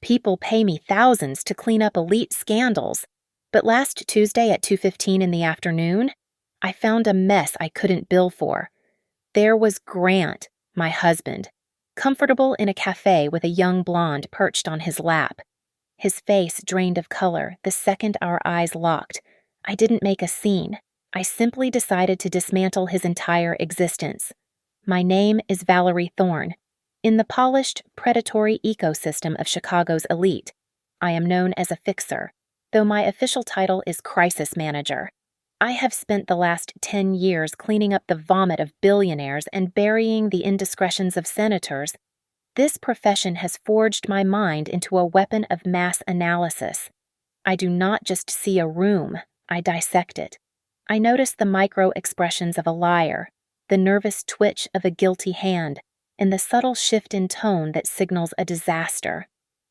People pay me thousands to clean up elite scandals. But last Tuesday at 2:15 in the afternoon, I found a mess I couldn't bill for. There was Grant, my husband, comfortable in a cafe with a young blonde perched on his lap. His face drained of color the second our eyes locked. I didn't make a scene. I simply decided to dismantle his entire existence. My name is Valerie Thorne. In the polished, predatory ecosystem of Chicago's elite, I am known as a fixer, though my official title is crisis manager. I have spent the last 10 years cleaning up the vomit of billionaires and burying the indiscretions of senators. This profession has forged my mind into a weapon of mass analysis. I do not just see a room, I dissect it. I notice the micro-expressions of a liar, the nervous twitch of a guilty hand, and the subtle shift in tone that signals a disaster.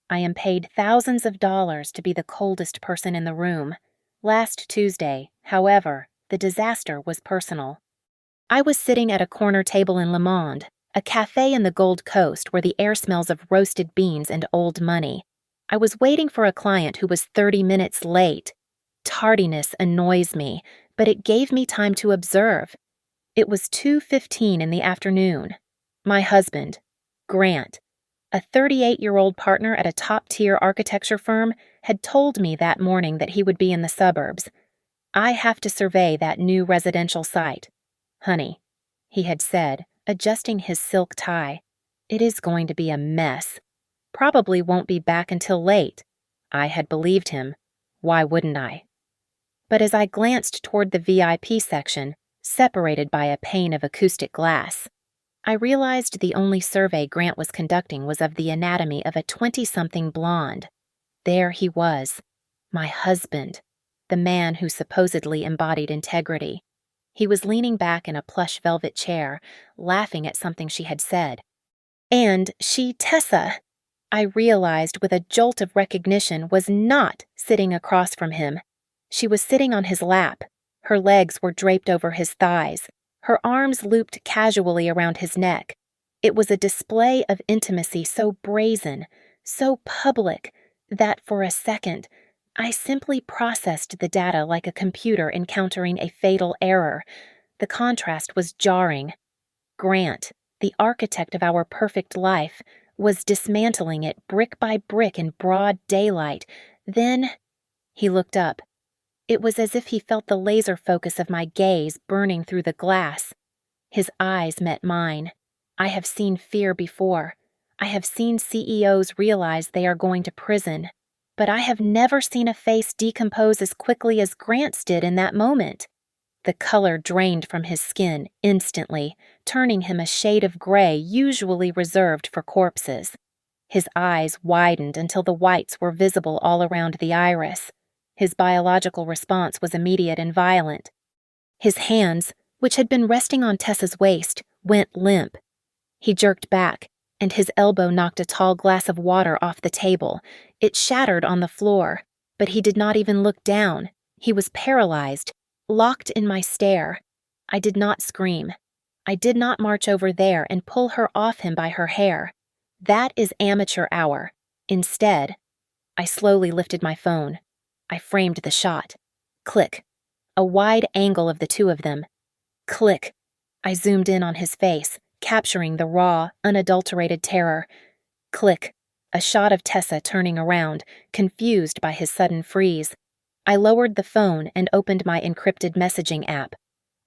I am paid thousands of dollars to be the coldest person in the room. Last Tuesday, however, the disaster was personal. I was sitting at a corner table in Le Monde, a cafe in the Gold Coast where the air smells of roasted beans and old money. I was waiting for a client who was 30 minutes late. Tardiness annoys me, but it gave me time to observe. It was 2:15 in the afternoon. My husband, Grant, a 38-year-old partner at a top-tier architecture firm, had told me that morning that he would be in the suburbs. I have to survey that new residential site. Honey, he had said, adjusting his silk tie, it is going to be a mess. Probably won't be back until late. I had believed him. Why wouldn't I? But as I glanced toward the VIP section, separated by a pane of acoustic glass, I realized the only survey Grant was conducting was of the anatomy of a 20-something blonde. There he was, my husband, the man who supposedly embodied integrity. He was leaning back in a plush velvet chair, laughing at something she had said. And she, Tessa, I realized with a jolt of recognition, was not sitting across from him. She was sitting on his lap. Her legs were draped over his thighs, her arms looped casually around his neck. It was a display of intimacy so brazen, so public, that for a second, I simply processed the data like a computer encountering a fatal error. The contrast was jarring. Grant, the architect of our perfect life, was dismantling it brick by brick in broad daylight. Then he looked up. It was as if he felt the laser focus of my gaze burning through the glass. His eyes met mine. I have seen fear before. I have seen CEOs realize they are going to prison. But I have never seen a face decompose as quickly as Grant's did in that moment. The color drained from his skin instantly, turning him a shade of gray usually reserved for corpses. His eyes widened until the whites were visible all around the iris. His biological response was immediate and violent. His hands, which had been resting on Tessa's waist, went limp. He jerked back, and his elbow knocked a tall glass of water off the table. It shattered on the floor, but he did not even look down. He was paralyzed, locked in my stare. I did not scream. I did not march over there and pull her off him by her hair. That is amateur hour. Instead, I slowly lifted my phone. I framed the shot. Click. A wide angle of the two of them. Click. I zoomed in on his face, capturing the raw, unadulterated terror. Click. A shot of Tessa turning around, confused by his sudden freeze. I lowered the phone and opened my encrypted messaging app.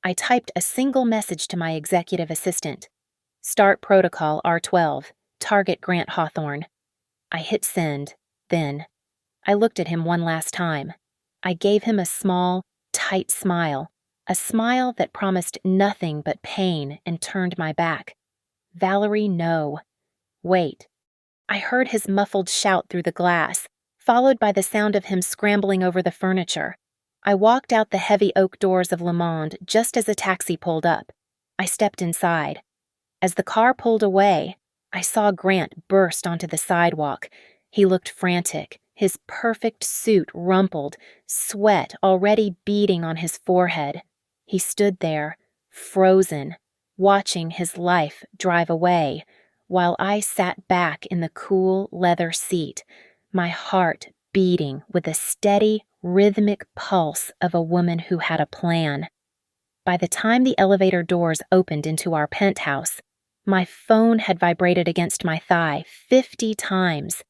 I typed a single message to my executive assistant. Start protocol R12. Target Grant Hawthorne. I hit send, then I looked at him one last time. I gave him a small, tight smile, a smile that promised nothing but pain, and turned my back. Valerie, no. Wait. I heard his muffled shout through the glass, followed by the sound of him scrambling over the furniture. I walked out the heavy oak doors of Le Monde just as a taxi pulled up. I stepped inside. As the car pulled away, I saw Grant burst onto the sidewalk. He looked frantic, his perfect suit rumpled, sweat already beading on his forehead. He stood there, frozen, watching his life drive away, while I sat back in the cool leather seat, my heart beating with the steady, rhythmic pulse of a woman who had a plan. By the time the elevator doors opened into our penthouse, my phone had vibrated against my thigh 50 times.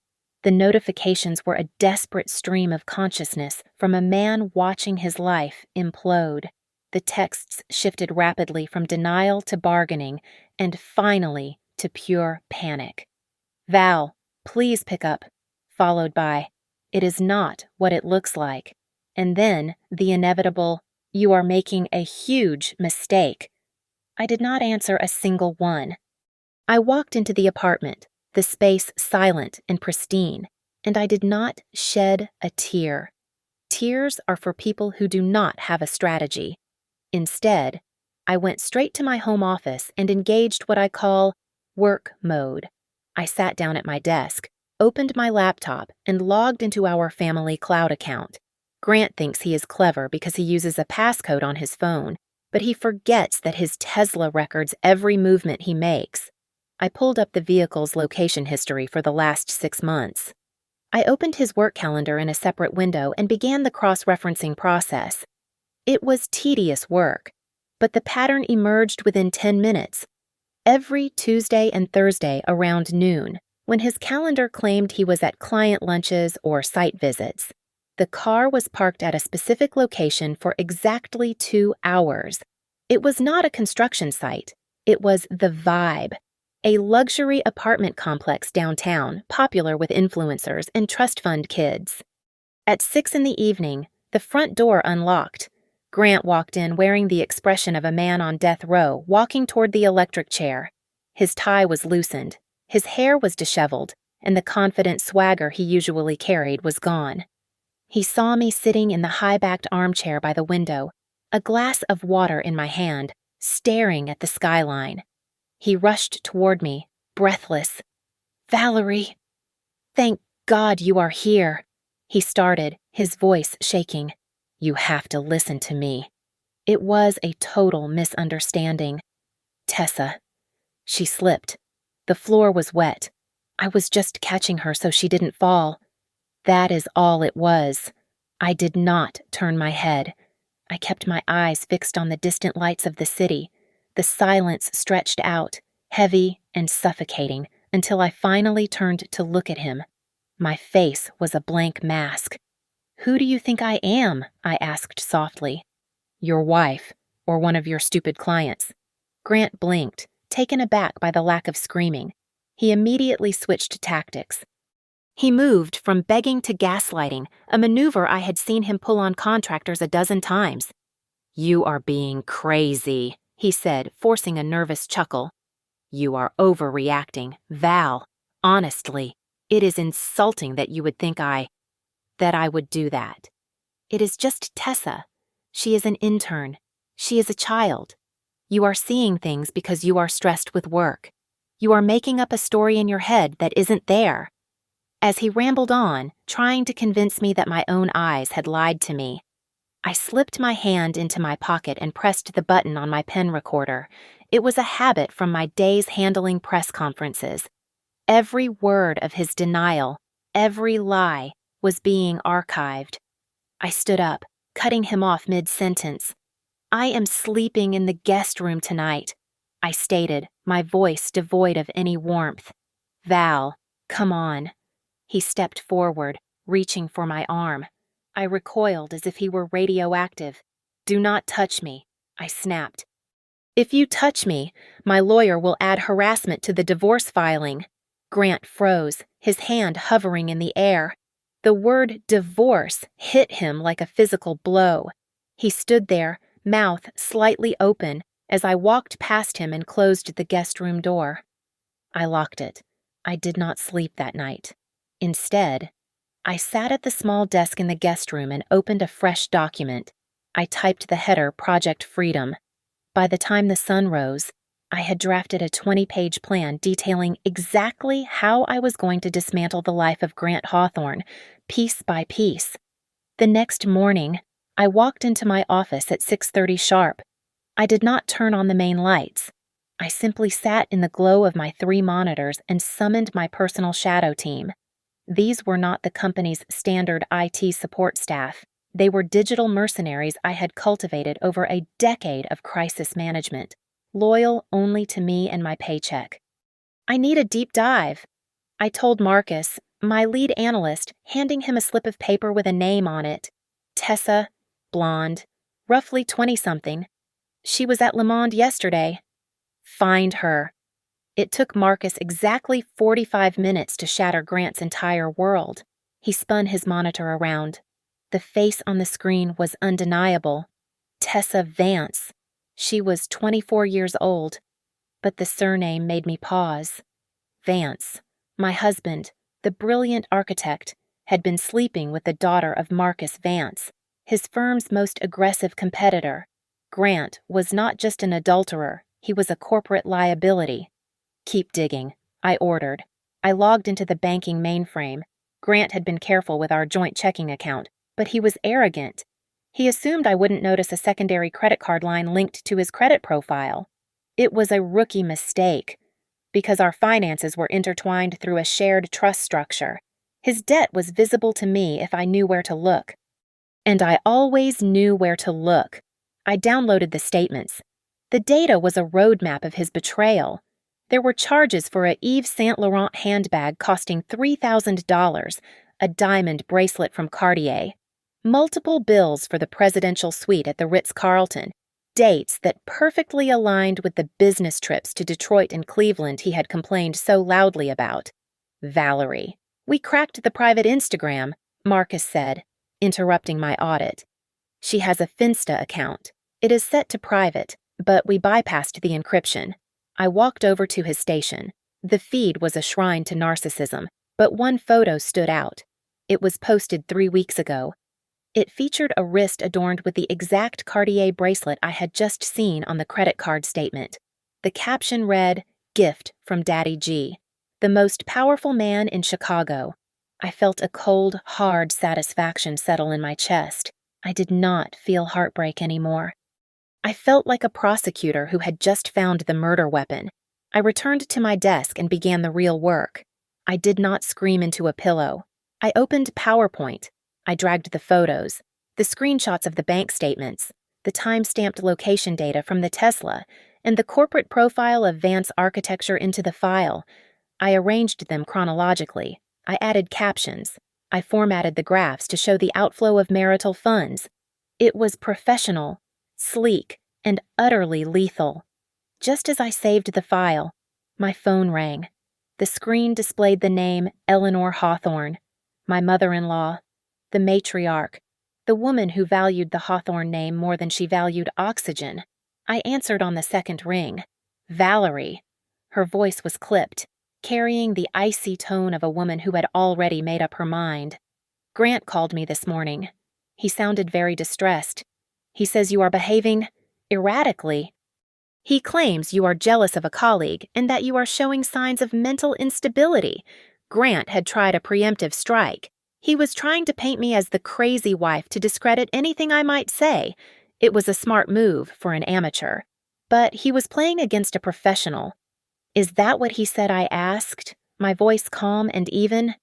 The notifications were a desperate stream of consciousness from a man watching his life implode. The texts shifted rapidly from denial to bargaining, and finally to pure panic. "Val, please pick up," followed by, "It is not what it looks like," and then the inevitable, "You are making a huge mistake." I did not answer a single one. I walked into the apartment, the space silent and pristine, and I did not shed a tear. Tears are for people who do not have a strategy. Instead, I went straight to my home office and engaged what I call work mode. I sat down at my desk, opened my laptop, and logged into our family cloud account. Grant thinks he is clever because he uses a passcode on his phone, but he forgets that his Tesla records every movement he makes. I pulled up the vehicle's location history for the last 6 months. I opened his work calendar in a separate window and began the cross-referencing process. It was tedious work, but the pattern emerged within 10 minutes. Every Tuesday and Thursday around noon, when his calendar claimed he was at client lunches or site visits, the car was parked at a specific location for exactly 2 hours. It was not a construction site. It was the Vibe, a luxury apartment complex downtown, popular with influencers and trust fund kids. At 6 in the evening, the front door unlocked. Grant walked in wearing the expression of a man on death row walking toward the electric chair. His tie was loosened, his hair was disheveled, and the confident swagger he usually carried was gone. He saw me sitting in the high-backed armchair by the window, a glass of water in my hand, staring at the skyline. He rushed toward me, breathless. "Valerie! Thank God you are here," he started, his voice shaking. "You have to listen to me." It was a total misunderstanding. "Tessa." She slipped. The floor was wet. I was just catching her so she didn't fall. That is all it was. I did not turn my head. I kept my eyes fixed on the distant lights of the city. The silence stretched out, heavy and suffocating, until I finally turned to look at him. My face was a blank mask. "Who do you think I am?" I asked softly. "Your wife, or one of your stupid clients." Grant blinked, taken aback by the lack of screaming. He immediately switched tactics. He moved from begging to gaslighting, a maneuver I had seen him pull on contractors a dozen times. "You are being crazy," he said, forcing a nervous chuckle. "You are overreacting, Val. Honestly, it is insulting that you would think that I would do that. It is just Tessa. She is an intern. She is a child. You are seeing things because you are stressed with work. You are making up a story in your head that isn't there." As he rambled on, trying to convince me that my own eyes had lied to me, I slipped my hand into my pocket and pressed the button on my pen recorder. It was a habit from my days handling press conferences. Every word of his denial, every lie, was being archived. I stood up, cutting him off mid-sentence. "I am sleeping in the guest room tonight," I stated, my voice devoid of any warmth. "Val, come on." He stepped forward, reaching for my arm. I recoiled as if he were radioactive. "Do not touch me," I snapped. "If you touch me, my lawyer will add harassment to the divorce filing." Grant froze, his hand hovering in the air. The word divorce hit him like a physical blow. He stood there, mouth slightly open, as I walked past him and closed the guest room door. I locked it. I did not sleep that night. Instead, I sat at the small desk in the guest room and opened a fresh document. I typed the header Project Freedom. By the time the sun rose, I had drafted a 20-page plan detailing exactly how I was going to dismantle the life of Grant Hawthorne, piece by piece. The next morning, I walked into my office at 6:30 sharp. I did not turn on the main lights. I simply sat in the glow of my 3 monitors and summoned my personal shadow team. These were not the company's standard IT support staff. They were digital mercenaries I had cultivated over a decade of crisis management, loyal only to me and my paycheck. I need a deep dive, I told Marcus, my lead analyst, handing him a slip of paper with a name on it. Tessa, blonde, roughly 20-something. She was at Le Monde yesterday. Find her. It took Marcus exactly 45 minutes to shatter Grant's entire world. He spun his monitor around. The face on the screen was undeniable. Tessa Vance. She was 24 years old, but the surname made me pause. Vance, my husband, the brilliant architect, had been sleeping with the daughter of Marcus Vance, his firm's most aggressive competitor. Grant was not just an adulterer, he was a corporate liability. Keep digging, I ordered. I logged into the banking mainframe. Grant had been careful with our joint checking account, but he was arrogant. He assumed I wouldn't notice a secondary credit card line linked to his credit profile. It was a rookie mistake, because our finances were intertwined through a shared trust structure. His debt was visible to me if I knew where to look. And I always knew where to look. I downloaded the statements. The data was a roadmap of his betrayal. There were charges for a Yves Saint Laurent handbag costing $3,000, a diamond bracelet from Cartier, multiple bills for the presidential suite at the Ritz-Carlton, dates that perfectly aligned with the business trips to Detroit and Cleveland he had complained so loudly about. Valerie. We cracked the private Instagram, Marcus said, interrupting my audit. She has a Finsta account. It is set to private, but we bypassed the encryption. I walked over to his station. The feed was a shrine to narcissism, but one photo stood out. It was posted 3 weeks ago. It featured a wrist adorned with the exact Cartier bracelet I had just seen on the credit card statement. The caption read, "Gift from Daddy G, the most powerful man in Chicago." I felt a cold, hard satisfaction settle in my chest. I did not feel heartbreak anymore. I felt like a prosecutor who had just found the murder weapon. I returned to my desk and began the real work. I did not scream into a pillow. I opened PowerPoint. I dragged the photos, the screenshots of the bank statements, the time-stamped location data from the Tesla, and the corporate profile of Vance architecture into the file. I arranged them chronologically. I added captions. I formatted the graphs to show the outflow of marital funds. It was professional, sleek, and utterly lethal. Just as I saved the file, my phone rang. The screen displayed the name Eleanor Hawthorne, my mother-in-law, the matriarch, the woman who valued the Hawthorne name more than she valued oxygen. I answered on the second ring. Valerie. Her voice was clipped, carrying the icy tone of a woman who had already made up her mind. Grant called me this morning. He sounded very distressed. He says you are behaving erratically. He claims you are jealous of a colleague and that you are showing signs of mental instability. Grant had tried a preemptive strike. He was trying to paint me as the crazy wife to discredit anything I might say. It was a smart move for an amateur. But he was playing against a professional. Is that what he said I asked, my voice calm and even?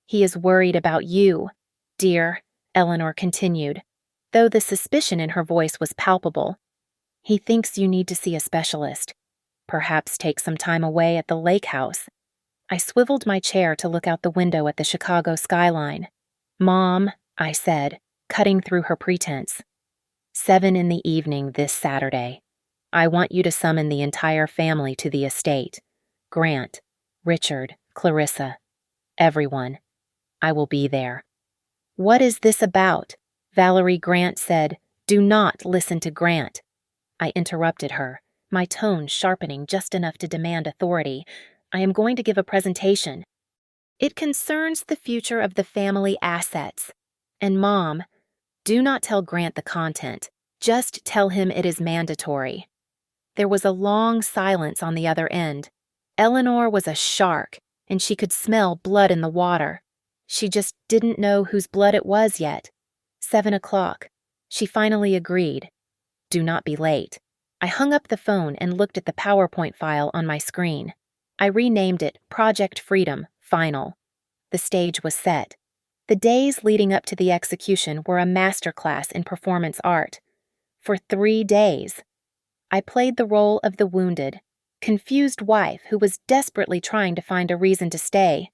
He is worried about you, dear, Eleanor continued, though the suspicion in her voice was palpable. He thinks you need to see a specialist. Perhaps take some time away at the lake house. I swiveled my chair to look out the window at the Chicago skyline. Mom, I said, cutting through her pretense. 7 in the evening this Saturday. I want you to summon the entire family to the estate. Grant, Richard, Clarissa, everyone. I will be there. What is this about? Valerie Grant said, "Do not listen to Grant." I interrupted her, my tone sharpening just enough to demand authority. I am going to give a presentation. It concerns the future of the family assets. And Mom, do not tell Grant the content. Just tell him it is mandatory. There was a long silence on the other end. Eleanor was a shark, and she could smell blood in the water. She just didn't know whose blood it was yet. 7 o'clock. She finally agreed. Do not be late. I hung up the phone and looked at the PowerPoint file on my screen. I renamed it Project Freedom Final. the stage was set. The days leading up to the execution were a masterclass in performance art. For 3 days, I played the role of the wounded, confused wife who was desperately trying to find a reason to stay.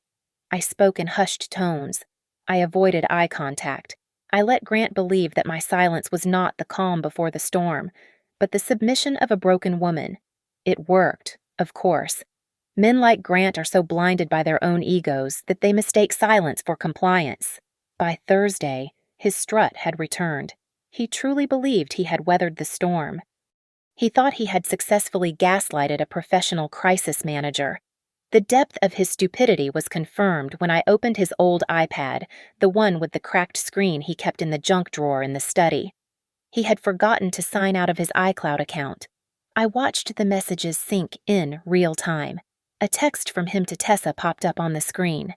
I spoke in hushed tones. I avoided eye contact. I let Grant believe that my silence was not the calm before the storm, but the submission of a broken woman. It worked, of course. Men like Grant are so blinded by their own egos that they mistake silence for compliance. By Thursday, his strut had returned. He truly believed he had weathered the storm. He thought he had successfully gaslighted a professional crisis manager. The depth of his stupidity was confirmed when I opened his old iPad, the one with the cracked screen he kept in the junk drawer in the study. He had forgotten to sign out of his iCloud account. I watched the messages sync in real time. A text from him to Tessa popped up on the screen.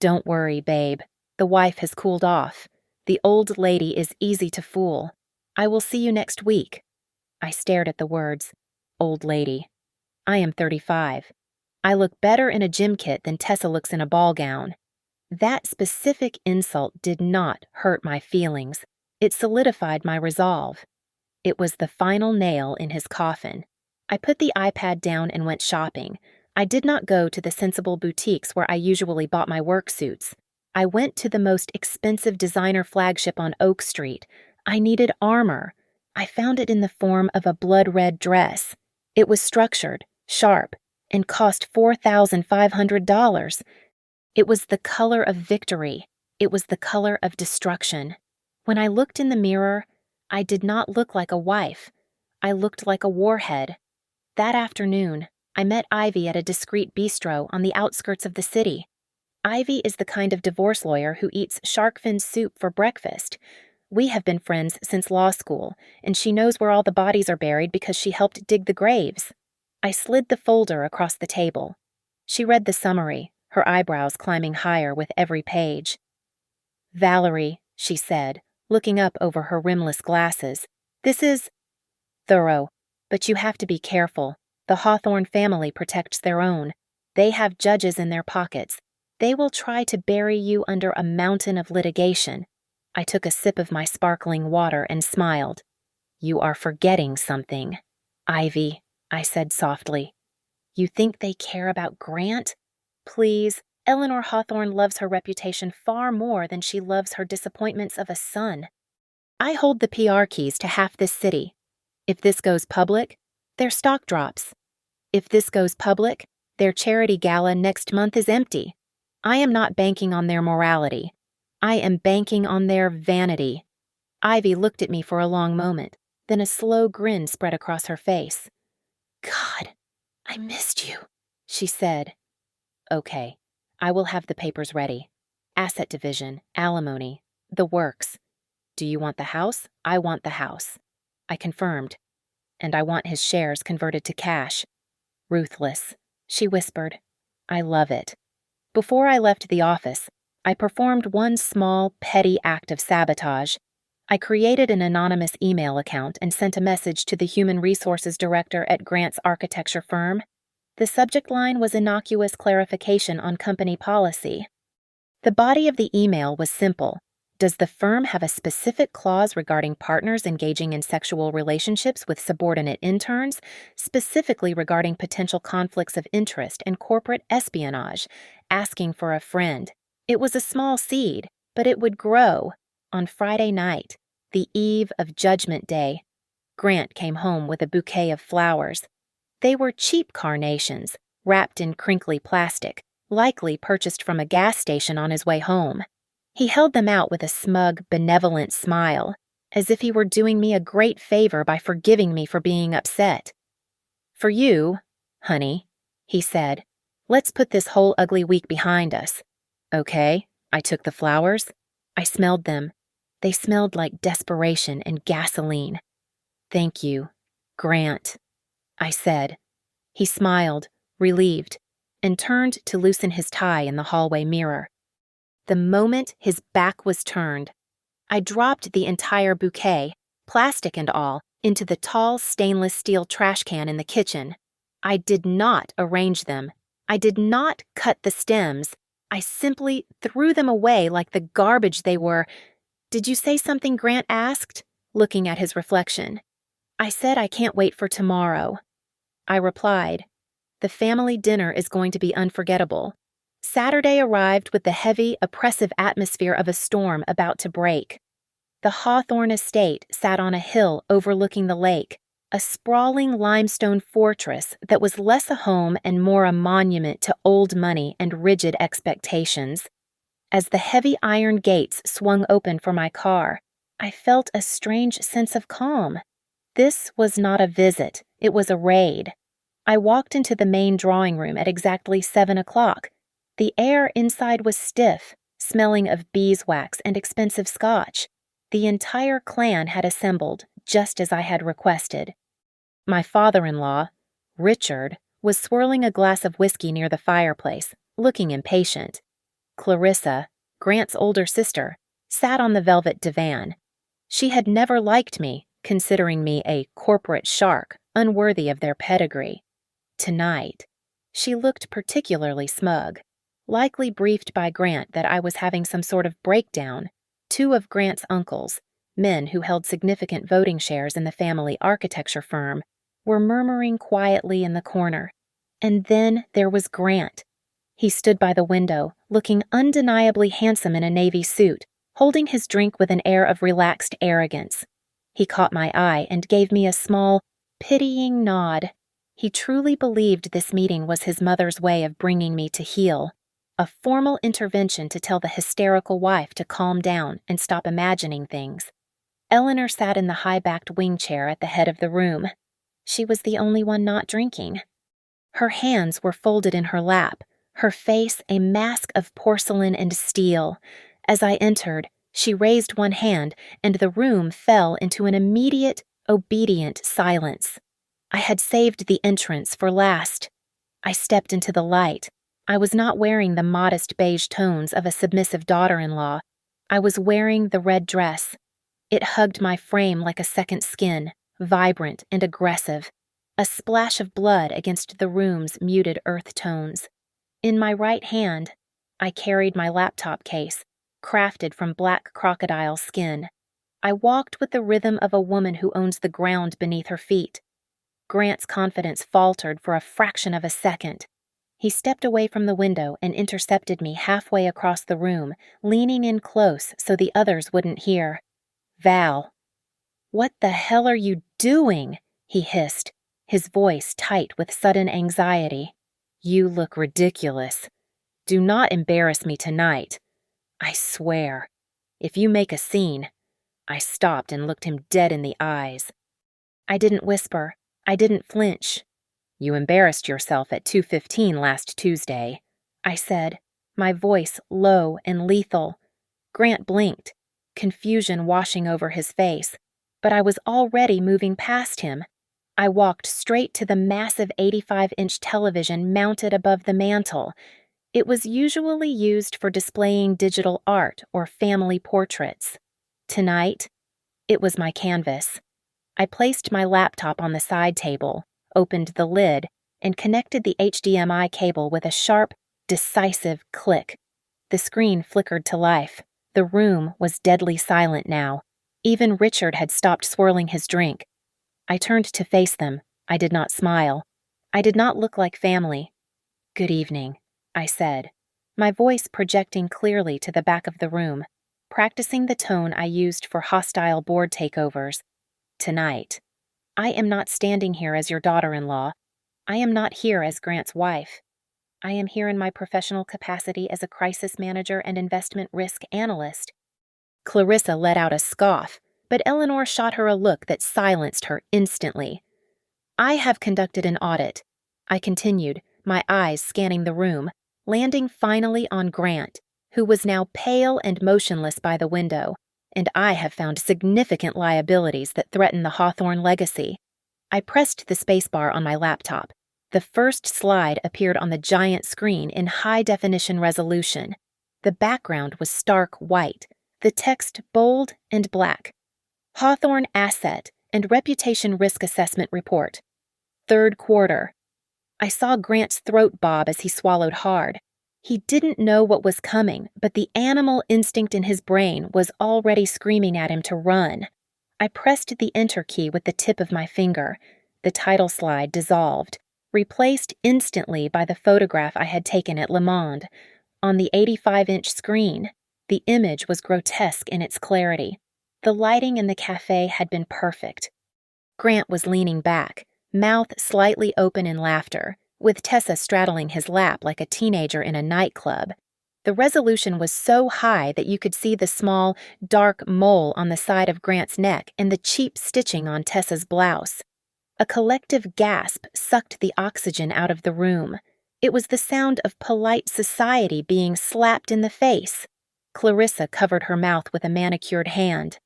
"Don't worry, babe. The wife has cooled off. The old lady is easy to fool. I will see you next week." I stared at the words. Old lady. I am 35. I look better in a gym kit than Tessa looks in a ball gown. That specific insult did not hurt my feelings. It solidified my resolve. It was the final nail in his coffin. I put the iPad down and went shopping. I did not go to the sensible boutiques where I usually bought my work suits. I went to the most expensive designer flagship on Oak Street. I needed armor. I found it in the form of a blood-red dress. It was structured, sharp, and cost $4,500. It was the color of victory. It was the color of destruction. When I looked in the mirror, I did not look like a wife. I looked like a warhead. That afternoon, I met Ivy at a discreet bistro on the outskirts of the city. Ivy is the kind of divorce lawyer who eats shark fin soup for breakfast. We have been friends since law school, and she knows where all the bodies are buried because she helped dig the graves. I slid the folder across the table. She read the summary, her eyebrows climbing higher with every page. "Valerie," she said, looking up over her rimless glasses, "this is thorough, but you have to be careful. The Hawthorne family protects their own. They have judges in their pockets. They will try to bury you under a mountain of litigation." I took a sip of my sparkling water and smiled. "You are forgetting something, Ivy," I said softly. "You think they care about Grant? Please, Eleanor Hawthorne loves her reputation far more than she loves her disappointments of a son. I hold the PR keys to half this city. If this goes public, their stock drops. If this goes public, their charity gala next month is empty. I am not banking on their morality. I am banking on their vanity." Ivy looked at me for a long moment, then a slow grin spread across her face. "God, I missed you," she said. "Okay, I will have the papers ready. Asset division, alimony, the works. Do you want the house? I want the house." I confirmed. "And I want his shares converted to cash." "Ruthless," she whispered. "I love it." Before I left the office, I performed one small, petty act of sabotage. I created an anonymous email account and sent a message to the human resources director at Grant's architecture firm. The subject line was innocuous clarification on company policy. The body of the email was simple. Does the firm have a specific clause regarding partners engaging in sexual relationships with subordinate interns, specifically regarding potential conflicts of interest and corporate espionage, asking for a friend? It was a small seed, but it would grow. On Friday night, the eve of Judgment Day, Grant came home with a bouquet of flowers. They were cheap carnations, wrapped in crinkly plastic, likely purchased from a gas station on his way home. He held them out with a smug, benevolent smile, as if he were doing me a great favor by forgiving me for being upset. "For you, honey," he said, "let's put this whole ugly week behind us." "Okay." I took the flowers. I smelled them. They smelled like desperation and gasoline. "Thank you, Grant," I said. He smiled, relieved, and turned to loosen his tie in the hallway mirror. The moment his back was turned, I dropped the entire bouquet, plastic and all, into the tall stainless steel trash can in the kitchen. I did not arrange them. I did not cut the stems. I simply threw them away like the garbage they were. "Did you say something?" Grant asked, looking at his reflection. "I said I can't wait for tomorrow." I replied, "The family dinner is going to be unforgettable." Saturday arrived with the heavy, oppressive atmosphere of a storm about to break. The Hawthorne estate sat on a hill overlooking the lake, a sprawling limestone fortress that was less a home and more a monument to old money and rigid expectations. As the heavy iron gates swung open for my car, I felt a strange sense of calm. This was not a visit, it was a raid. I walked into the main drawing room at exactly 7 o'clock. The air inside was stiff, smelling of beeswax and expensive scotch. The entire clan had assembled, just as I had requested. My father-in-law, Richard, was swirling a glass of whiskey near the fireplace, looking impatient. Clarissa, Grant's older sister, sat on the velvet divan. She had never liked me, considering me a corporate shark, unworthy of their pedigree. Tonight, she looked particularly smug, likely briefed by Grant that I was having some sort of breakdown. Two of Grant's uncles, men who held significant voting shares in the family architecture firm, were murmuring quietly in the corner. And then there was Grant. He stood by the window, looking undeniably handsome in a navy suit, holding his drink with an air of relaxed arrogance. He caught my eye and gave me a small, pitying nod. He truly believed this meeting was his mother's way of bringing me to heel, a formal intervention to tell the hysterical wife to calm down and stop imagining things. Eleanor sat in the high-backed wing chair at the head of the room. She was the only one not drinking. Her hands were folded in her lap, her face a mask of porcelain and steel. As I entered, she raised one hand, and the room fell into an immediate, obedient silence. I had saved the entrance for last. I stepped into the light. I was not wearing the modest beige tones of a submissive daughter-in-law. I was wearing the red dress. It hugged my frame like a second skin, vibrant and aggressive, a splash of blood against the room's muted earth tones. In my right hand, I carried my laptop case, crafted from black crocodile skin. I walked with the rhythm of a woman who owns the ground beneath her feet. Grant's confidence faltered for a fraction of a second. He stepped away from the window and intercepted me halfway across the room, leaning in close so the others wouldn't hear. "Val." "What the hell are you doing?" he hissed, his voice tight with sudden anxiety. "You look ridiculous. Do not embarrass me tonight. I swear. If you make a scene." I stopped and looked him dead in the eyes. I didn't whisper. I didn't flinch. "You embarrassed yourself at 2:15 last Tuesday," I said, my voice low and lethal. Grant blinked, confusion washing over his face, but I was already moving past him. I walked straight to the massive 85-inch television mounted above the mantel. It was usually used for displaying digital art or family portraits. Tonight, it was my canvas. I placed my laptop on the side table, opened the lid, and connected the HDMI cable with a sharp, decisive click. The screen flickered to life. The room was deadly silent now. Even Richard had stopped swirling his drink. I turned to face them. I did not smile. I did not look like family. "Good evening," I said, my voice projecting clearly to the back of the room, practicing the tone I used for hostile board takeovers. "Tonight, I am not standing here as your daughter-in-law. I am not here as Grant's wife. I am here in my professional capacity as a crisis manager and investment risk analyst." Clarissa let out a scoff, but Eleanor shot her a look that silenced her instantly. "I have conducted an audit," I continued, my eyes scanning the room, landing finally on Grant, who was now pale and motionless by the window, "and I have found significant liabilities that threaten the Hawthorne legacy." I pressed the spacebar on my laptop. The first slide appeared on the giant screen in high-definition resolution. The background was stark white, the text bold and black. "Hawthorne Asset and Reputation Risk Assessment Report. 3rd quarter." I saw Grant's throat bob as he swallowed hard. He didn't know what was coming, but the animal instinct in his brain was already screaming at him to run. I pressed the enter key with the tip of my finger. The title slide dissolved, replaced instantly by the photograph I had taken at Le Monde. On the 85-inch screen, the image was grotesque in its clarity. The lighting in the cafe had been perfect. Grant was leaning back, mouth slightly open in laughter, with Tessa straddling his lap like a teenager in a nightclub. The resolution was so high that you could see the small, dark mole on the side of Grant's neck and the cheap stitching on Tessa's blouse. A collective gasp sucked the oxygen out of the room. It was the sound of polite society being slapped in the face. Clarissa covered her mouth with a manicured hand.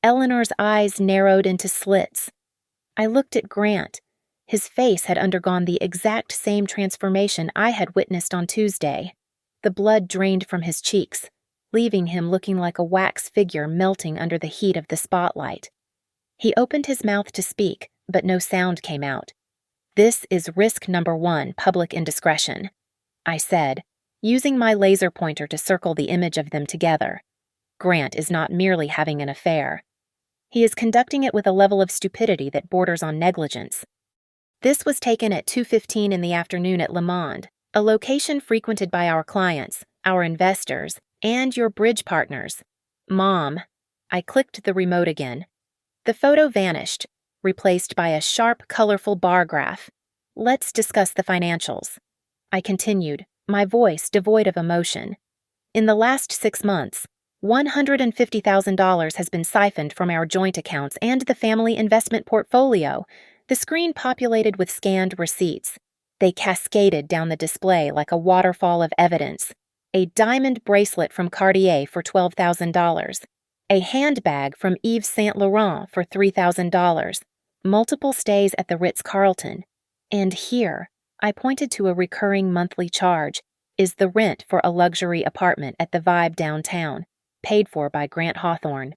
Eleanor's eyes narrowed into slits. I looked at Grant. His face had undergone the exact same transformation I had witnessed on Tuesday. The blood drained from his cheeks, leaving him looking like a wax figure melting under the heat of the spotlight. He opened his mouth to speak, but no sound came out. "This is risk number 1, public indiscretion," I said, using my laser pointer to circle the image of them together. "Grant is not merely having an affair. He is conducting it with a level of stupidity that borders on negligence." This was taken at 2:15 in the afternoon at Le Monde, a location frequented by our clients, our investors, and your bridge partners. Mom. I clicked the remote again. The photo vanished, replaced by a sharp, colorful bar graph. "Let's discuss the financials." I continued, my voice devoid of emotion. "In the last 6 months, $150,000 has been siphoned from our joint accounts and the family investment portfolio." The screen populated with scanned receipts. They cascaded down the display like a waterfall of evidence. A diamond bracelet from Cartier for $12,000. A handbag from Yves Saint Laurent for $3,000. Multiple stays at the Ritz-Carlton. And here, I pointed to a recurring monthly charge, is the rent for a luxury apartment at the Vibe downtown, paid for by Grant Hawthorne.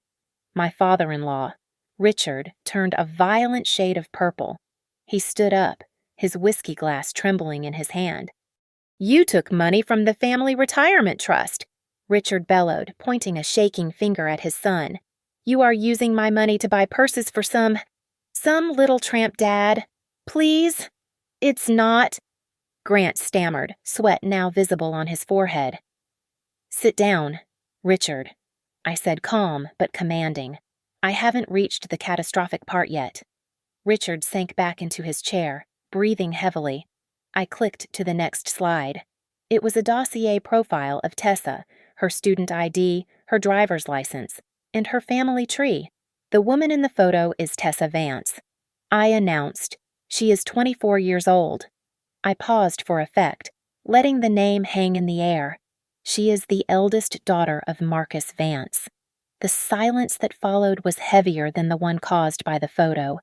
My father-in-law, Richard, turned a violent shade of purple. He stood up, his whiskey glass trembling in his hand. "You took money from the family retirement trust," Richard bellowed, pointing a shaking finger at his son. "You are using my money to buy purses for some little tramp dad. Please? It's not." Grant stammered, sweat now visible on his forehead. "Sit down, Richard," I said, calm but commanding. "I haven't reached the catastrophic part yet." Richard sank back into his chair, breathing heavily. I clicked to the next slide. It was a dossier profile of Tessa, her student ID, her driver's license, and her family tree. The woman in the photo is Tessa Vance. I announced, "She is 24 years old." I paused for effect, letting the name hang in the air. She is the eldest daughter of Marcus Vance. The silence that followed was heavier than the one caused by the photo.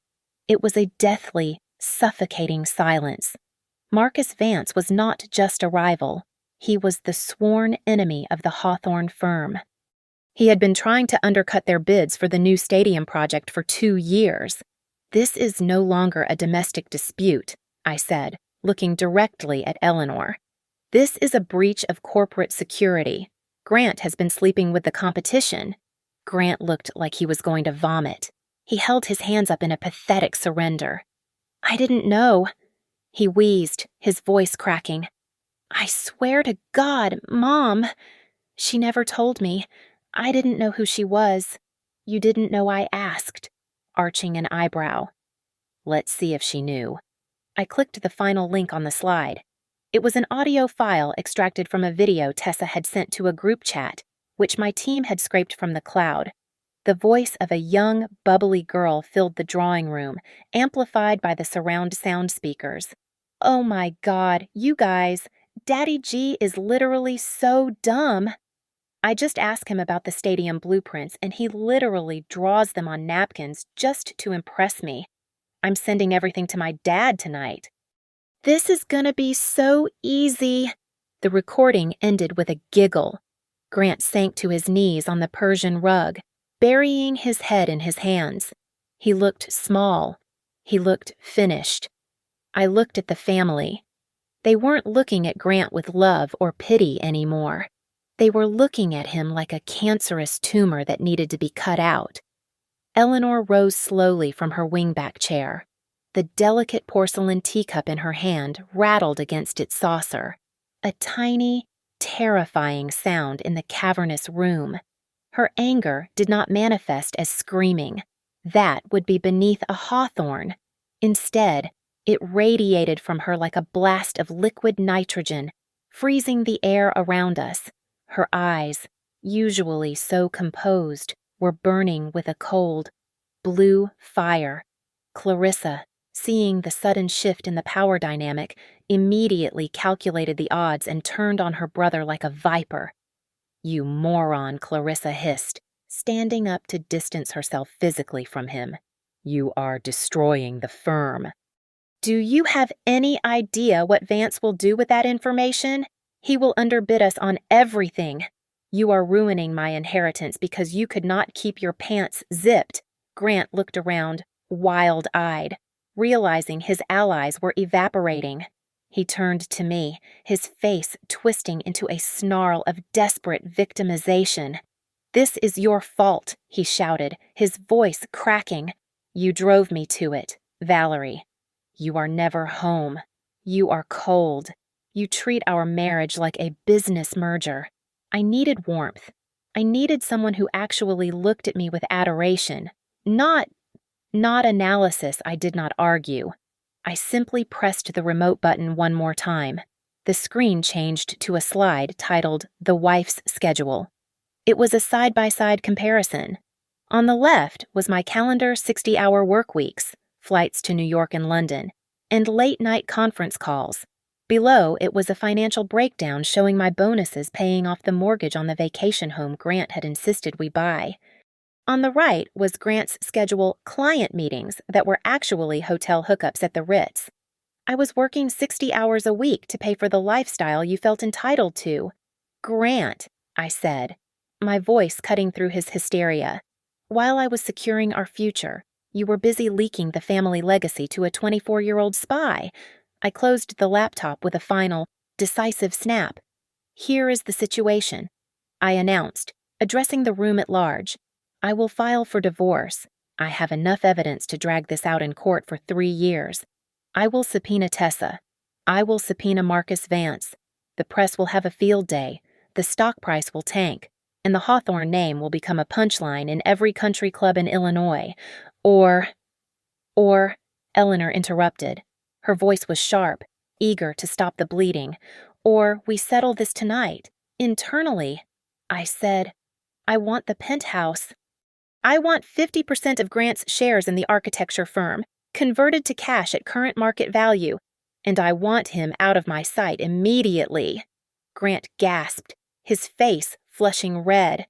It was a deathly, suffocating silence. Marcus Vance was not just a rival. He was the sworn enemy of the Hawthorne firm. He had been trying to undercut their bids for the new stadium project for 2 years. "This is no longer a domestic dispute," I said, looking directly at Eleanor. "This is a breach of corporate security. Grant has been sleeping with the competition." Grant looked like he was going to vomit. He held his hands up in a pathetic surrender. "I didn't know," he wheezed, his voice cracking. "I swear to God, Mom, she never told me. I didn't know who she was. You didn't know I asked," arching an eyebrow. "Let's see if she knew." I clicked the final link on the slide. It was an audio file extracted from a video Tessa had sent to a group chat, which my team had scraped from the cloud. The voice of a young, bubbly girl filled the drawing room, amplified by the surround sound speakers. "Oh my God, you guys, Daddy G is literally so dumb. I just ask him about the stadium blueprints, and he literally draws them on napkins just to impress me. I'm sending everything to my dad tonight. This is gonna be so easy." The recording ended with a giggle. Grant sank to his knees on the Persian rug, burying his head in his hands. He looked small. He looked finished. I looked at the family. They weren't looking at Grant with love or pity anymore. They were looking at him like a cancerous tumor that needed to be cut out. Eleanor rose slowly from her wingback chair. The delicate porcelain teacup in her hand rattled against its saucer, a tiny, terrifying sound in the cavernous room. Her anger did not manifest as screaming. That would be beneath a hawthorn. Instead, it radiated from her like a blast of liquid nitrogen, freezing the air around us. Her eyes, usually so composed, were burning with a cold, blue fire. Clarissa, seeing the sudden shift in the power dynamic, immediately calculated the odds and turned on her brother like a viper. "You moron," Clarissa hissed, standing up to distance herself physically from him. "You are destroying the firm." "Do you have any idea what Vance will do with that information? He will underbid us on everything. You are ruining my inheritance because you could not keep your pants zipped." Grant looked around, wild-eyed, realizing his allies were evaporating. He turned to me, his face twisting into a snarl of desperate victimization. "This is your fault," he shouted, his voice cracking. "You drove me to it, Valerie. You are never home. You are cold. You treat our marriage like a business merger. I needed warmth. I needed someone who actually looked at me with adoration. Not analysis." I did not argue. I simply pressed the remote button one more time. The screen changed to a slide titled "The Wife's Schedule." It was a side-by-side comparison. On the left was my calendar 60-hour work weeks, flights to New York and London, and late-night conference calls. Below, it was a financial breakdown showing my bonuses paying off the mortgage on the vacation home Grant had insisted we buy. On the right was Grant's schedule client meetings that were actually hotel hookups at the Ritz. I was working 60 hours a week to pay for the lifestyle you felt entitled to. "Grant," I said, my voice cutting through his hysteria. "While I was securing our future, you were busy leaking the family legacy to a 24-year-old spy." I closed the laptop with a final, decisive snap. "Here is the situation," I announced, addressing the room at large. "I will file for divorce. I have enough evidence to drag this out in court for 3 years. I will subpoena Tessa. I will subpoena Marcus Vance. The press will have a field day. The stock price will tank. And the Hawthorne name will become a punchline in every country club in Illinois. Or, Eleanor interrupted. Her voice was sharp, eager to stop the bleeding. "Or we settle this tonight, internally." I said, "I want the penthouse. I want 50% of Grant's shares in the architecture firm, converted to cash at current market value, and I want him out of my sight immediately." Grant gasped, his face flushing red.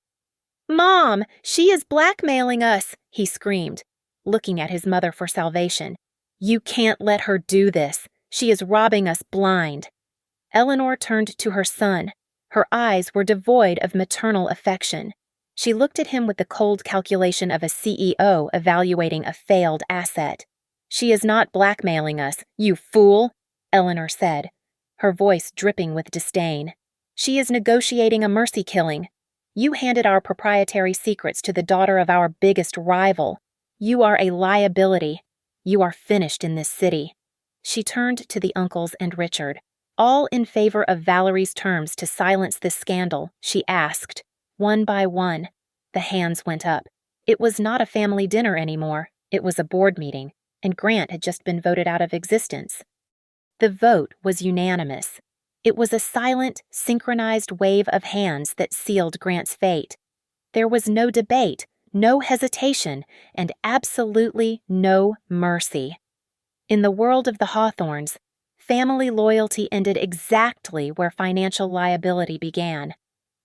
"Mom, she is blackmailing us," he screamed, looking at his mother for salvation. "You can't let her do this. She is robbing us blind." Eleanor turned to her son. Her eyes were devoid of maternal affection. She looked at him with the cold calculation of a CEO evaluating a failed asset. "She is not blackmailing us, you fool," Eleanor said, her voice dripping with disdain. "She is negotiating a mercy killing. You handed our proprietary secrets to the daughter of our biggest rival. You are a liability. You are finished in this city." She turned to the uncles and Richard. All in favor of Valerie's terms to silence this scandal, she asked. One by one, the hands went up. It was not a family dinner anymore. It was a board meeting, and Grant had just been voted out of existence. The vote was unanimous. It was a silent, synchronized wave of hands that sealed Grant's fate. There was no debate, no hesitation, and absolutely no mercy. In the world of the Hawthorns, family loyalty ended exactly where financial liability began.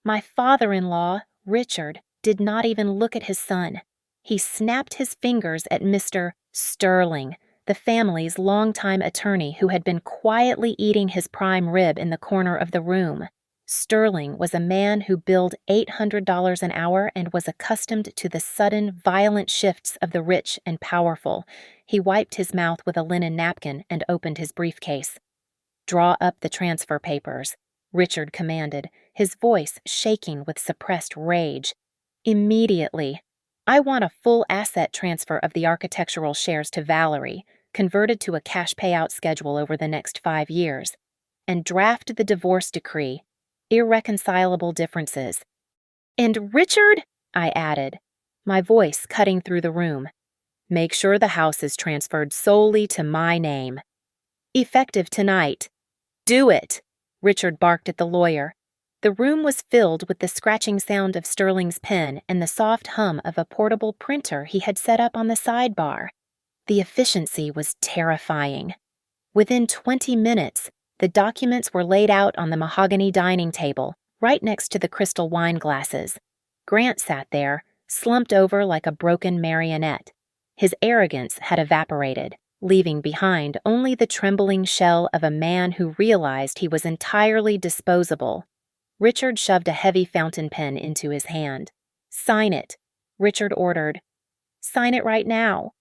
My father-in-law, Richard, did not even look at his son. He snapped his fingers at Mr. Sterling, the family's longtime attorney who had been quietly eating his prime rib in the corner of the room. Sterling was a man who billed $800 an hour and was accustomed to the sudden, violent shifts of the rich and powerful. He wiped his mouth with a linen napkin and opened his briefcase. "Draw up the transfer papers," Richard commanded, his voice shaking with suppressed rage. "Immediately. I want a full asset transfer of the architectural shares to Valerie, converted to a cash payout schedule over the next 5 years. And draft the divorce decree. Irreconcilable differences." "And Richard," I added, my voice cutting through the room, "make sure the house is transferred solely to my name. Effective tonight." "Do it," Richard barked at the lawyer. The room was filled with the scratching sound of Sterling's pen and the soft hum of a portable printer he had set up on the sidebar. The efficiency was terrifying. Within 20 minutes, the documents were laid out on the mahogany dining table, right next to the crystal wine glasses. Grant sat there, slumped over like a broken marionette. His arrogance had evaporated, leaving behind only the trembling shell of a man who realized he was entirely disposable. Richard shoved a heavy fountain pen into his hand. "Sign it," Richard ordered. "Sign it right now,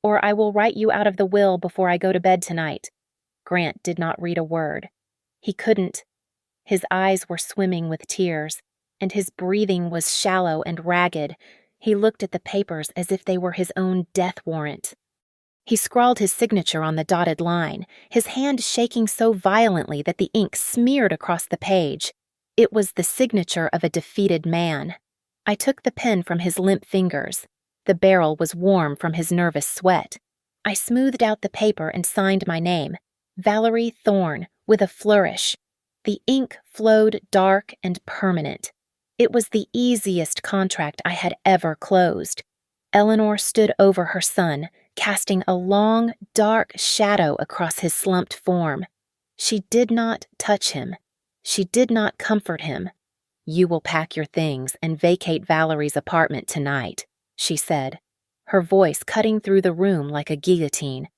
or I will write you out of the will before I go to bed tonight." Grant did not read a word. He couldn't. His eyes were swimming with tears, and his breathing was shallow and ragged. He looked at the papers as if they were his own death warrant. He scrawled his signature on the dotted line, his hand shaking so violently that the ink smeared across the page. It was the signature of a defeated man. I took the pen from his limp fingers. The barrel was warm from his nervous sweat. I smoothed out the paper and signed my name, Valerie Thorne, with a flourish. The ink flowed dark and permanent. It was the easiest contract I had ever closed. Eleanor stood over her son, casting a long, dark shadow across his slumped form. She did not touch him. She did not comfort him. "You will pack your things and vacate Valerie's apartment tonight," she said, her voice cutting through the room like a guillotine.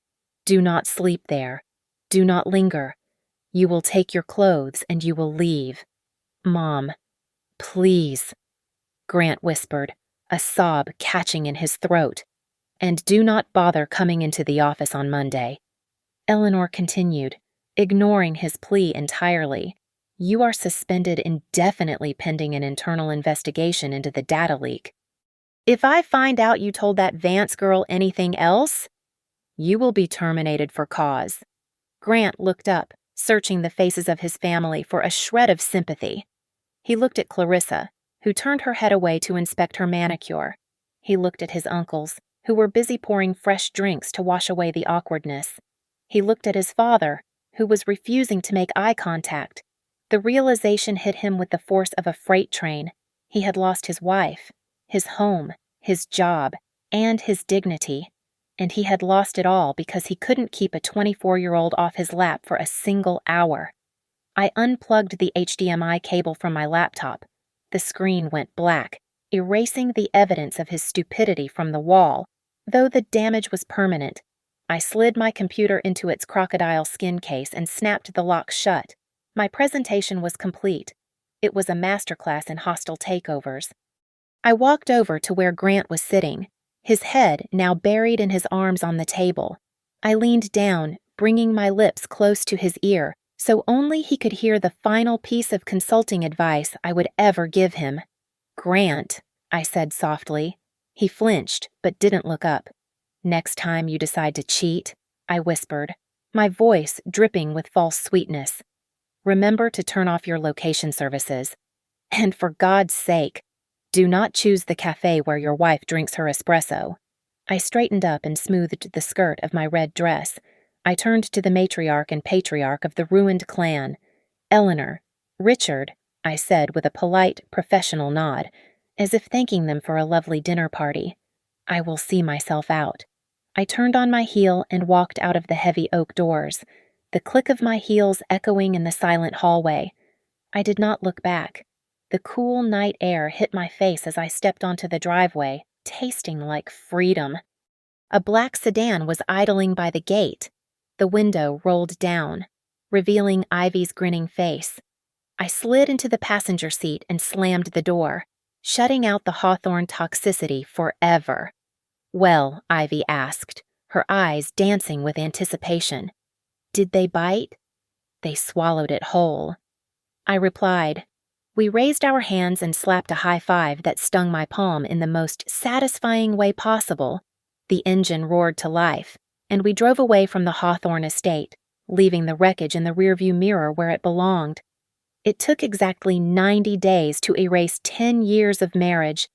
"Do not sleep there. Do not linger. You will take your clothes and you will leave." "Mom, please," Grant whispered, a sob catching in his throat. "And do not bother coming into the office on Monday." Eleanor continued, ignoring his plea entirely. "You are suspended indefinitely pending an internal investigation into the data leak. If I find out you told that Vance girl anything else, you will be terminated for cause." Grant looked up, searching the faces of his family for a shred of sympathy. He looked at Clarissa, who turned her head away to inspect her manicure. He looked at his uncles, who were busy pouring fresh drinks to wash away the awkwardness. He looked at his father, who was refusing to make eye contact. The realization hit him with the force of a freight train. He had lost his wife, his home, his job, and his dignity. And he had lost it all because he couldn't keep a 24-year-old off his lap for a single hour. I unplugged the HDMI cable from my laptop. The screen went black, erasing the evidence of his stupidity from the wall, though the damage was permanent. I slid my computer into its crocodile skin case and snapped the lock shut. My presentation was complete. It was a masterclass in hostile takeovers. I walked over to where Grant was sitting, his head now buried in his arms on the table. I leaned down, bringing my lips close to his ear, so only he could hear the final piece of consulting advice I would ever give him. "Grant," I said softly. He flinched, but didn't look up. "Next time you decide to cheat," I whispered, my voice dripping with false sweetness, "remember to turn off your location services. And for God's sake, do not choose the cafe where your wife drinks her espresso." I straightened up and smoothed the skirt of my red dress. I turned to the matriarch and patriarch of the ruined clan. "Eleanor, Richard," I said with a polite, professional nod, as if thanking them for a lovely dinner party. "I will see myself out." I turned on my heel and walked out of the heavy oak doors, the click of my heels echoing in the silent hallway. I did not look back. The cool night air hit my face as I stepped onto the driveway, tasting like freedom. A black sedan was idling by the gate. The window rolled down, revealing Ivy's grinning face. I slid into the passenger seat and slammed the door, shutting out the Hawthorne toxicity forever. "Well," Ivy asked, her eyes dancing with anticipation. "Did they bite?" They swallowed it whole. I replied. We raised our hands and slapped a high five that stung my palm in the most satisfying way possible. The engine roared to life, and we drove away from the Hawthorne estate, leaving the wreckage in the rearview mirror where it belonged. It took exactly 90 days to erase 10 years of marriage.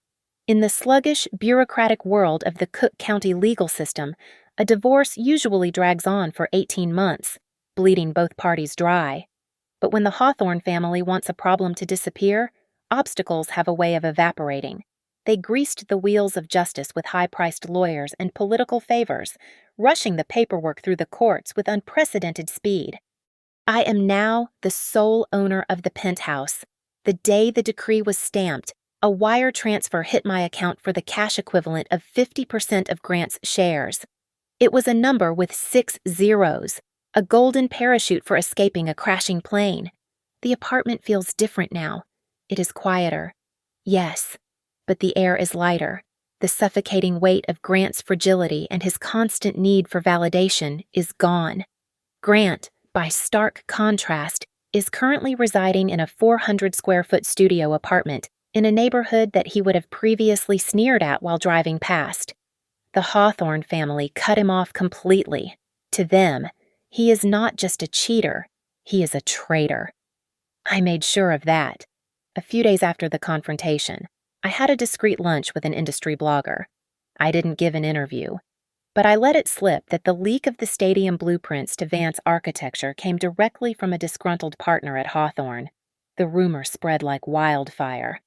In the sluggish, bureaucratic world of the Cook County legal system, a divorce usually drags on for 18 months, bleeding both parties dry. But when the Hawthorne family wants a problem to disappear, obstacles have a way of evaporating. They greased the wheels of justice with high-priced lawyers and political favors, rushing the paperwork through the courts with unprecedented speed. I am now the sole owner of the penthouse. The day the decree was stamped, a wire transfer hit my account for the cash equivalent of 50% of Grant's shares. It was a number with 6 zeros, a golden parachute for escaping a crashing plane. The apartment feels different now. It is quieter. Yes, but the air is lighter. The suffocating weight of Grant's fragility and his constant need for validation is gone. Grant, by stark contrast, is currently residing in a 400-square-foot studio apartment in a neighborhood that he would have previously sneered at while driving past. The Hawthorne family cut him off completely. To them, he is not just a cheater, he is a traitor. I made sure of that. A few days after the confrontation, I had a discreet lunch with an industry blogger. I didn't give an interview, but I let it slip that the leak of the stadium blueprints to Vance Architecture came directly from a disgruntled partner at Hawthorne. The rumor spread like wildfire.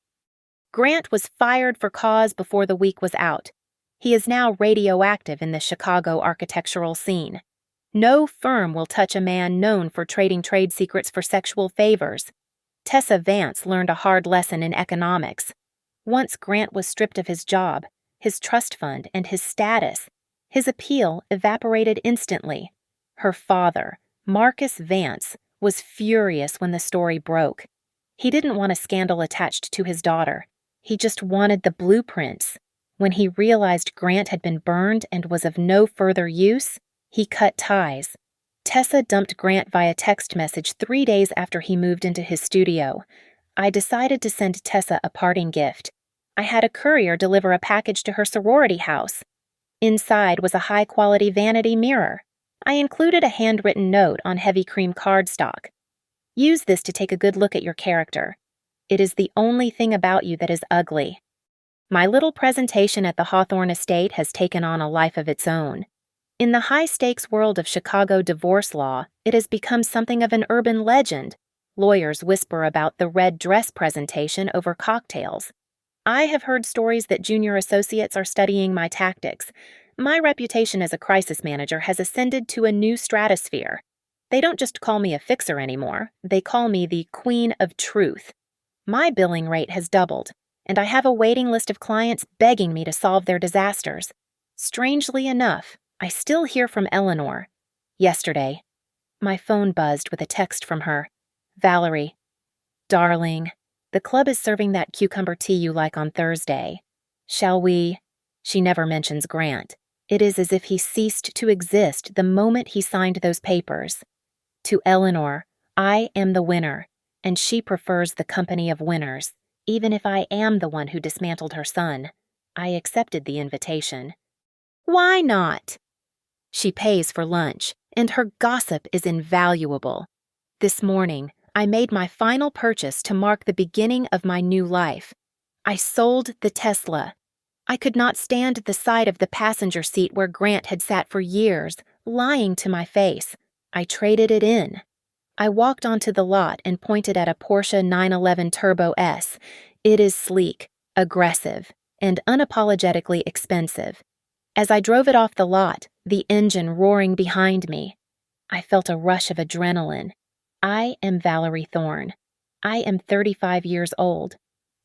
Grant was fired for cause before the week was out. He is now radioactive in the Chicago architectural scene. No firm will touch a man known for trading trade secrets for sexual favors. Tessa Vance learned a hard lesson in economics. Once Grant was stripped of his job, his trust fund, and his status, his appeal evaporated instantly. Her father, Marcus Vance, was furious when the story broke. He didn't want a scandal attached to his daughter. He just wanted the blueprints. When he realized Grant had been burned and was of no further use, he cut ties. Tessa dumped Grant via text message 3 days after he moved into his studio. I decided to send Tessa a parting gift. I had a courier deliver a package to her sorority house. Inside was a high-quality vanity mirror. I included a handwritten note on heavy cream cardstock. Use this to take a good look at your character. It is the only thing about you that is ugly. My little presentation at the Hawthorne estate has taken on a life of its own. In the high-stakes world of Chicago divorce law, it has become something of an urban legend. Lawyers whisper about the red dress presentation over cocktails. I have heard stories that junior associates are studying my tactics. My reputation as a crisis manager has ascended to a new stratosphere. They don't just call me a fixer anymore, they call me the Queen of Truth. My billing rate has doubled, and I have a waiting list of clients begging me to solve their disasters. Strangely enough, I still hear from Eleanor. Yesterday, my phone buzzed with a text from her. Valerie, darling, the club is serving that cucumber tea you like on Thursday. Shall we? She never mentions Grant. It is as if he ceased to exist the moment he signed those papers. To Eleanor, I am the winner, and she prefers the company of winners, even if I am the one who dismantled her son. I accepted the invitation. Why not? She pays for lunch, and her gossip is invaluable. This morning, I made my final purchase to mark the beginning of my new life. I sold the Tesla. I could not stand the sight of the passenger seat where Grant had sat for years, lying to my face. I traded it in. I walked onto the lot and pointed at a Porsche 911 Turbo S. It is sleek, aggressive, and unapologetically expensive. As I drove it off the lot, the engine roaring behind me, I felt a rush of adrenaline. I am Valerie Thorne. I am 35 years old.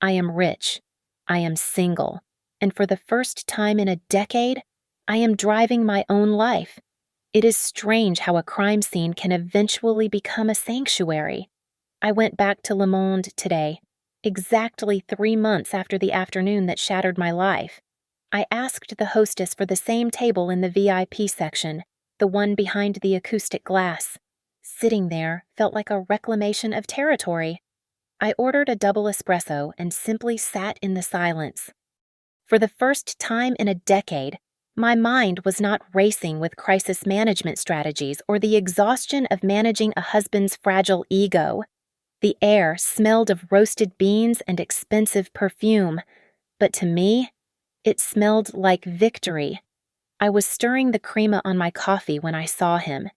I am rich. I am single. And for the first time in a decade, I am driving my own life. It is strange how a crime scene can eventually become a sanctuary. I went back to Le Monde today, exactly 3 months after the afternoon that shattered my life. I asked the hostess for the same table in the VIP section, the one behind the acoustic glass. sitting there felt like a reclamation of territory. I ordered a double espresso and simply sat in the silence. For the first time in a decade, my mind was not racing with crisis management strategies or the exhaustion of managing a husband's fragile ego. The air smelled of roasted beans and expensive perfume, but to me, it smelled like victory. I was stirring the crema on my coffee when I saw him.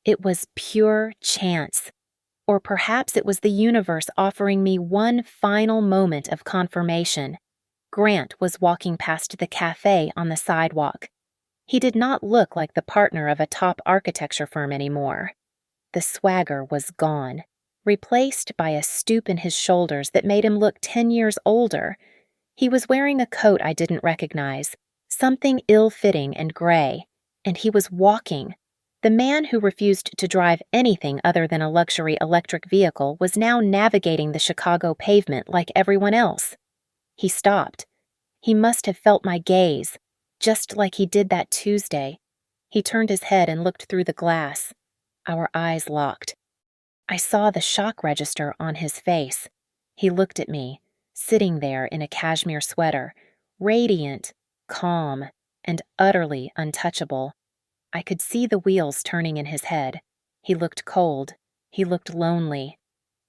It was pure chance. Or perhaps it was the universe offering me one final moment of confirmation. Grant was walking past the cafe on the sidewalk. He did not look like the partner of a top architecture firm anymore. The swagger was gone, replaced by a stoop in his shoulders that made him look 10 years older. He was wearing a coat I didn't recognize, something ill-fitting and gray, and he was walking. The man who refused to drive anything other than a luxury electric vehicle was now navigating the Chicago pavement like everyone else. He stopped. He must have felt my gaze, just like he did that Tuesday. He turned his head and looked through the glass. Our eyes locked. I saw the shock register on his face. He looked at me, sitting there in a cashmere sweater, radiant, calm, and utterly untouchable. I could see the wheels turning in his head. He looked cold. He looked lonely.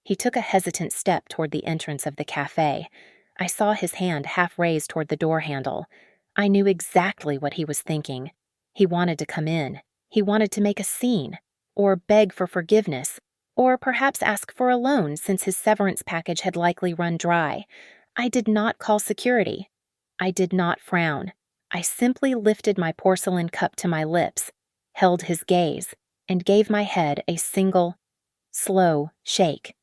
He took a hesitant step toward the entrance of the cafe. I saw his hand half raised toward the door handle. I knew exactly what he was thinking. He wanted to come in. He wanted to make a scene, or beg for forgiveness, or perhaps ask for a loan since his severance package had likely run dry. I did not call security. I did not frown. I simply lifted my porcelain cup to my lips, held his gaze, and gave my head a single, slow shake.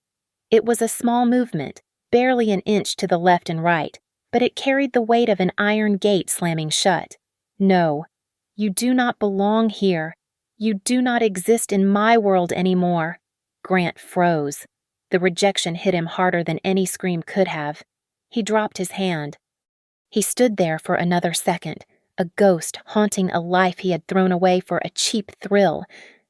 It was a small movement, barely an inch to the left and right, but it carried the weight of an iron gate slamming shut. No, you do not belong here. You do not exist in my world anymore. Grant froze. The rejection hit him harder than any scream could have. He dropped his hand. He stood there for another second, a ghost haunting a life he had thrown away for a cheap thrill.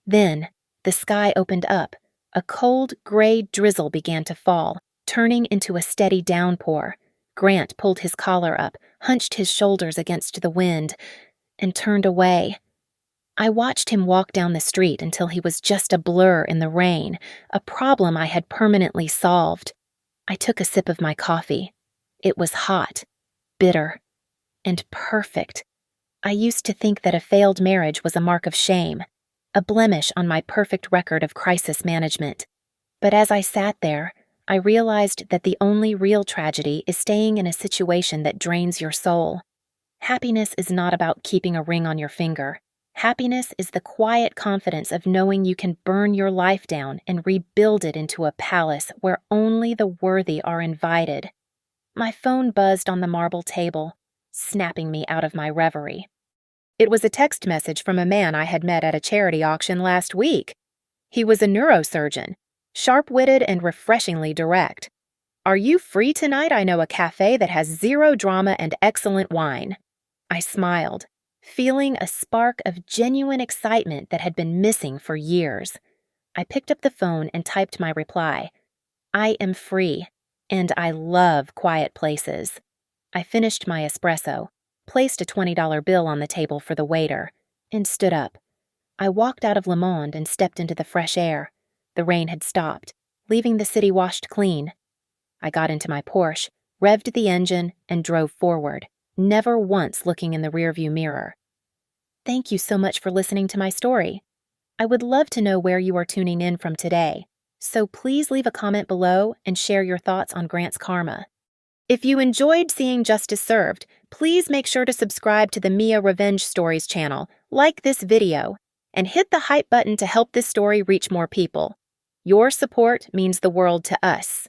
Then, the sky opened up. A cold, gray drizzle began to fall, turning into a steady downpour. Grant pulled his collar up, hunched his shoulders against the wind, and turned away. I watched him walk down the street until he was just a blur in the rain, a problem I had permanently solved. I took a sip of my coffee. It was hot, bitter, and perfect. I used to think that a failed marriage was a mark of shame, a blemish on my perfect record of crisis management. But as I sat there, I realized that the only real tragedy is staying in a situation that drains your soul. Happiness is not about keeping a ring on your finger. Happiness is the quiet confidence of knowing you can burn your life down and rebuild it into a palace where only the worthy are invited. My phone buzzed on the marble table, snapping me out of my reverie. It was a text message from a man I had met at a charity auction last week. He was a neurosurgeon, sharp-witted and refreshingly direct. "Are you free tonight? I know a cafe that has zero drama and excellent wine." I smiled, feeling a spark of genuine excitement that had been missing for years. I picked up the phone and typed my reply. I am free, and I love quiet places. I finished my espresso, placed a $20 bill on the table for the waiter, and stood up. I walked out of Le Monde and stepped into the fresh air. The rain had stopped, leaving the city washed clean. I got into my Porsche, revved the engine, and drove forward, never once looking in the rearview mirror. Thank you so much for listening to my story. I would love to know where you are tuning in from today, so please leave a comment below and share your thoughts on Grant's karma. If you enjoyed seeing justice served, please make sure to subscribe to the Mia Revenge Stories channel, like this video, and hit the hype button to help this story reach more people. Your support means the world to us.